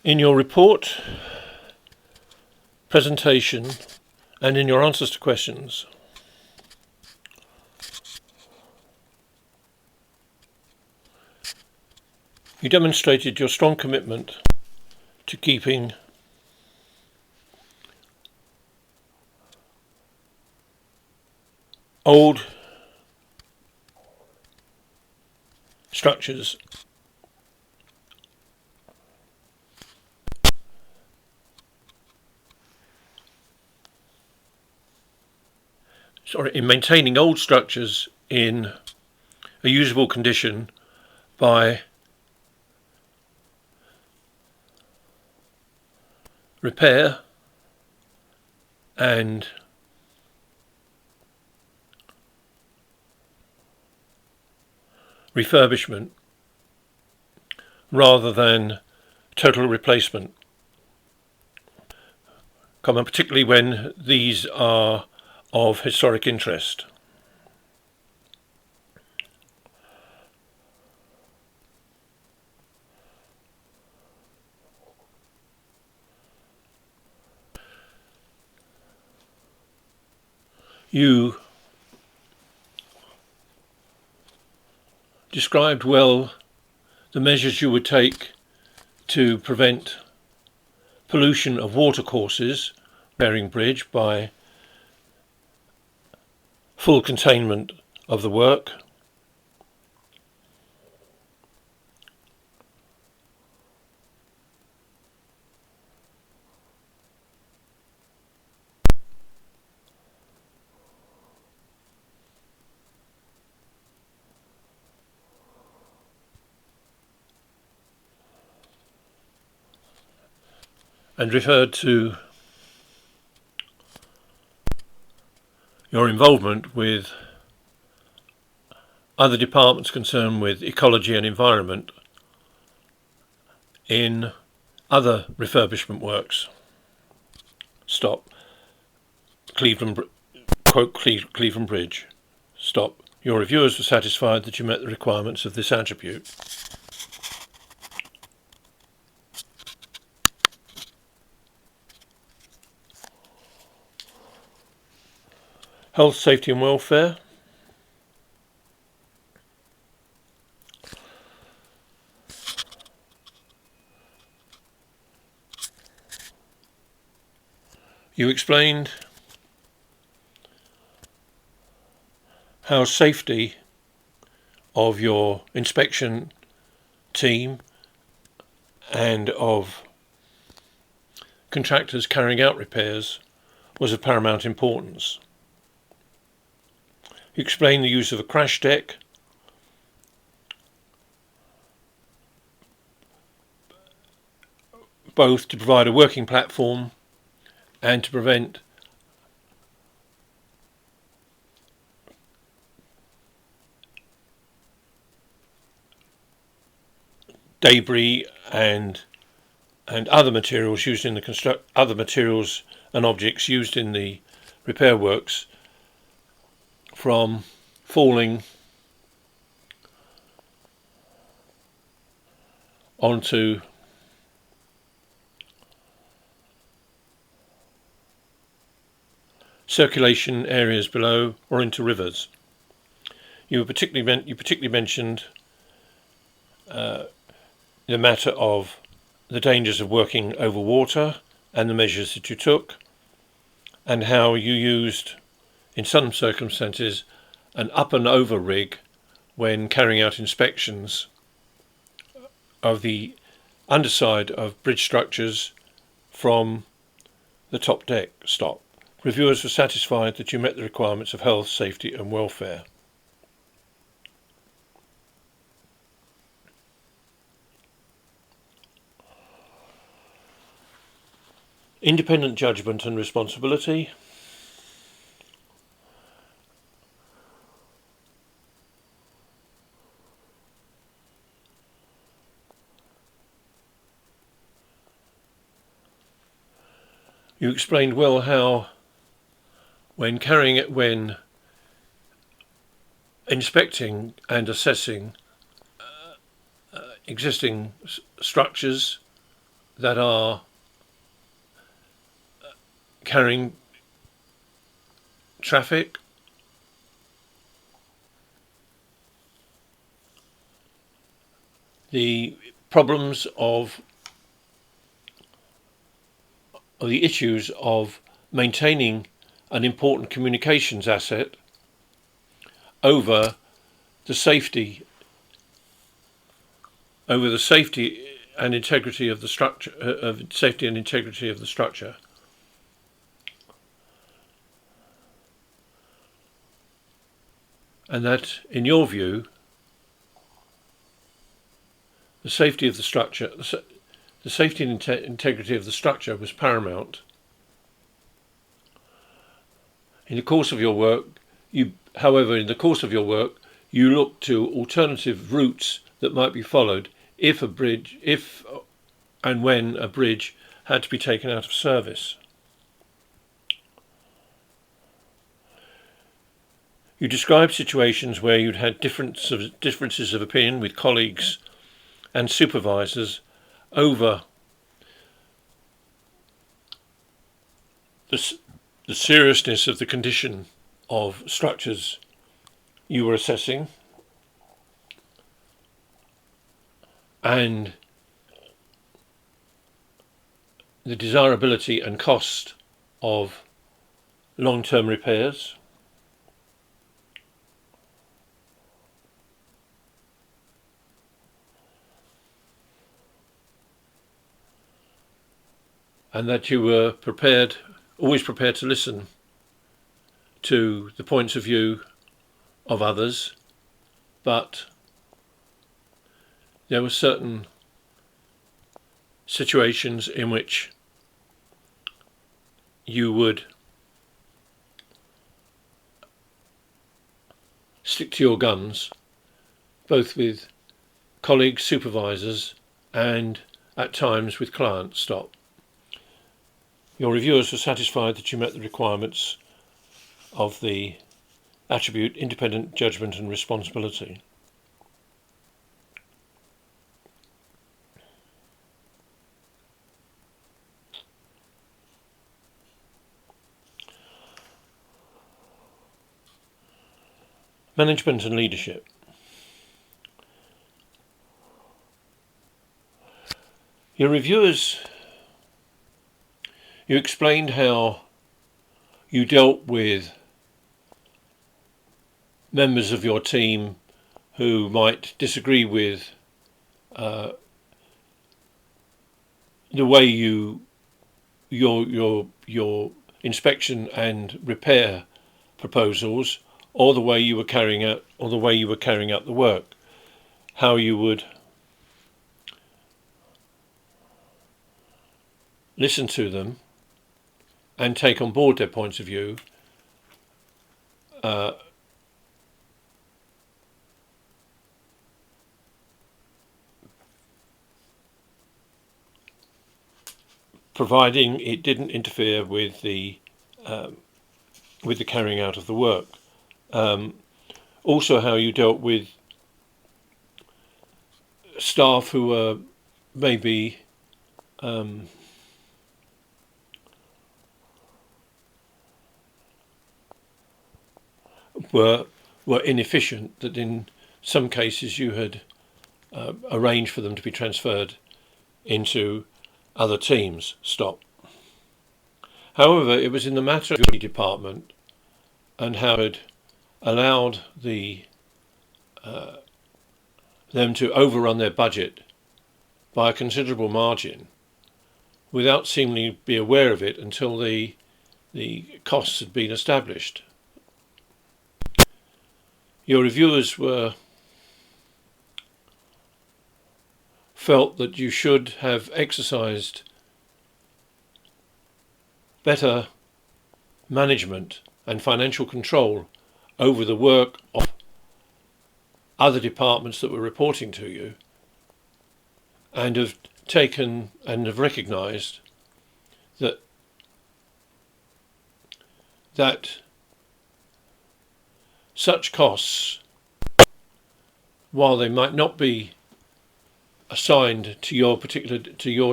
In your report, presentation, and in your answers to questions, you demonstrated your strong commitment to keeping old structures in maintaining old structures in a usable condition by repair and refurbishment rather than total replacement, particularly when these are of historic interest. You described well the measures you would take to prevent pollution of watercourses, Bearing Bridge, by full containment of the work, and referred to your involvement with other departments concerned with ecology and environment in other refurbishment works. Stop. Quote Cleveland Bridge. Stop. Your reviewers were satisfied that you met the requirements of this attribute. Health, safety and welfare. You explained how safety of your inspection team and of contractors carrying out repairs was of paramount importance. You explained the use of a crash deck, both to provide a working platform and to prevent debris and other materials used in the other materials and objects used in the repair works from falling onto circulation areas below or into rivers. You particularly mentioned the matter of the dangers of working over water and the measures that you took, and how you used, in some circumstances, an up and over rig when carrying out inspections of the underside of bridge structures from the top deck. Stop. Reviewers were satisfied that you met the requirements of health, safety and welfare. Independent judgment and responsibility. You explained well how when inspecting and assessing existing structures that are carrying traffic, the problems of the issues of maintaining an important communications asset over the safety and integrity of the structure, and that, in your view, the safety of the structure, the safety and integrity of the structure was paramount. In the course of your work, you look to alternative routes that might be followed if and when a bridge had to be taken out of service. You describe situations where you'd had differences of opinion with colleagues and supervisors over the seriousness of the condition of structures you were assessing and the desirability and cost of long-term repairs. And that you were always prepared to listen to the points of view of others, but there were certain situations in which you would stick to your guns, both with colleagues, supervisors, and at times with clients. Stop. Your reviewers were satisfied that you met the requirements of the attribute independent judgment and responsibility. Management and leadership. Your reviewers, you explained how you dealt with members of your team who might disagree with the way your inspection and repair proposals, or the way you were carrying out the work, how you would listen to them and take on board their points of view, providing it didn't interfere with the carrying out of the work. Also, how you dealt with staff who were maybe were inefficient, that in some cases you had arranged for them to be transferred into other teams. Stop. However, it was in the matter of the department and how it allowed them to overrun their budget by a considerable margin without seemingly be aware of it until the costs had been established. Your reviewers felt that you should have exercised better management and financial control over the work of other departments that were reporting to you, and have taken and have recognised that such costs, while they might not be assigned to your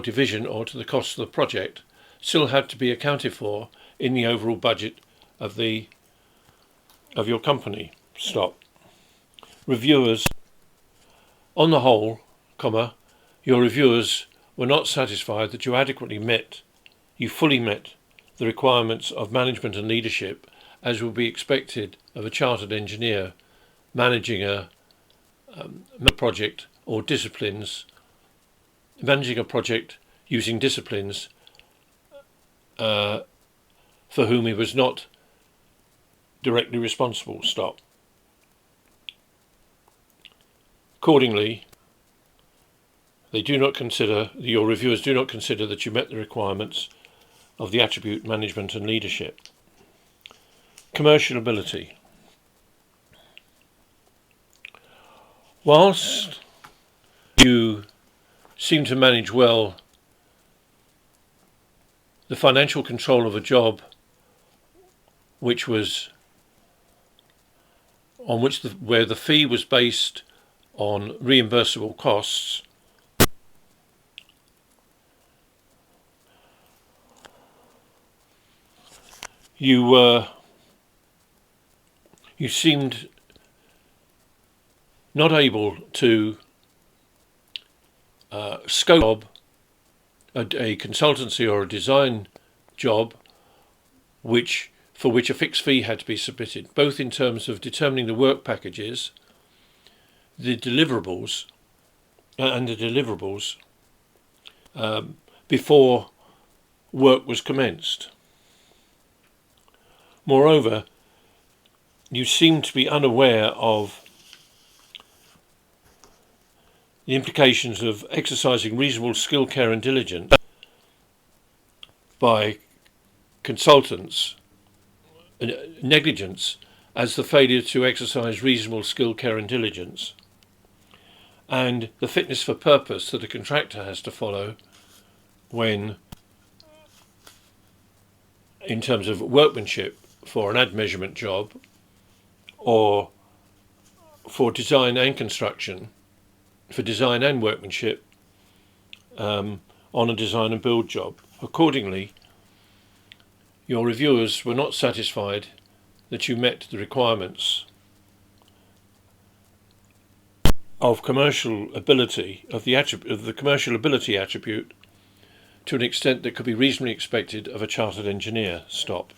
division or to the cost of the project still have to be accounted for in the overall budget of your company. Stop. Reviewers. On the whole, your reviewers were not satisfied that you fully met the requirements of management and leadership as would be expected of a chartered engineer managing a project or managing a project using disciplines for whom he was not directly responsible. Stop. Accordingly, your reviewers do not consider that you met the requirements of the attribute management and leadership. Commercial ability. Whilst you seem to manage well the financial control of a job where the fee was based on reimbursable costs, you seemed not able to scope a consultancy or a design job for which a fixed fee had to be submitted, both in terms of determining the work packages, the deliverables, before work was commenced. Moreover, you seem to be unaware of the implications of exercising reasonable skill, care and diligence by consultants, negligence as the failure to exercise reasonable skill, care and diligence, and the fitness for purpose that a contractor has to follow when, in terms of workmanship for an ad measurement job or for design and construction, for design and workmanship on a design and build job. Accordingly, your reviewers were not satisfied that you met the requirements of commercial ability, of the commercial ability attribute, to an extent that could be reasonably expected of a chartered engineer. Stop.